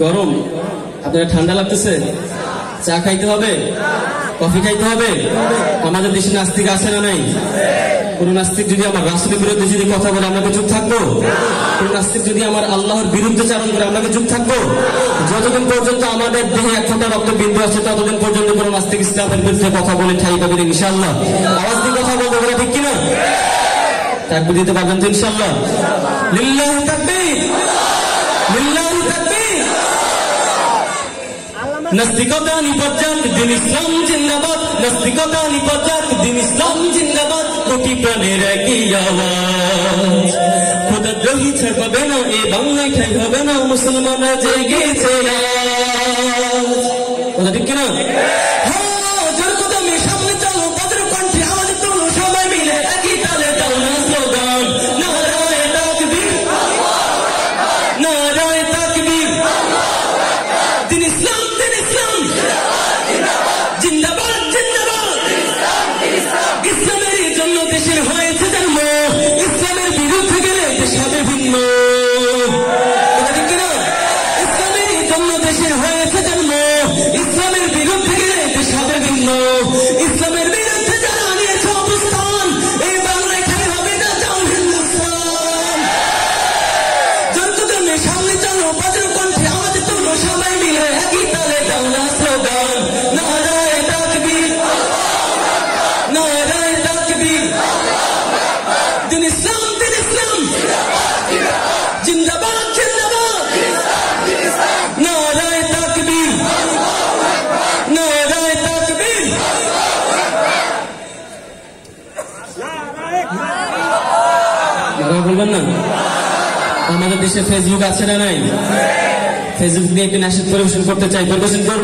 গরম, আপনার ঠান্ডা লাগতেছে? চা খাইতে হবে, কফি খাইতে হবে? আমাদের দেশে নাস্তিক আছে না নাই? কোন নাস্তিক যদি আমার রাষ্ট্রের বিরুদ্ধে যদি কথা বলে আমরা কি চুপ থাকবো? কোন নাস্তিক যদি আমার আল্লাহর বিরুদ্ধে চারণ করে আমরা কি চুপ থাকবো? যতদিন পর্যন্ত আমাদের দেহে এক ফোঁটা রক্ত বিন্দু আছে ততদিন পর্যন্ত কোন নাস্তিক ইসলামের বিরুদ্ধে কথা বলে ঠাই পাবেন ইনশাআল্লাহ। আওয়াজ দিয়ে কথা বলবো, ওরা ঠিক কিনা? তাকবীর দিতে পারবেন তো ইনশাআল্লাহ? লিল্লাহি তাকবীর, লিল্লাহি তাকবীর। নাস্তিকতা নিপজ্জাত, দিন ইসলাম জিন্দাবাদ। নাস্তিকতা নিপজ্জাত, দিন ইসলাম জিন্দাবাদ। কোটি প্রাণের একই আওয়াজ, খোদাদ্রোহী ছাড় পাবে না, এ বাংলায় ঠাই হবে না, মুসলমানরা জেগেছে আজ। কথা ঠিক কিনা? বলবেন না? আমাদের দেশে ফেসবুক আছে না নাই? ফেসবুক নিয়ে একটি নাশিদ পরিবেশন করতে চাই, পরিবেশন করবো।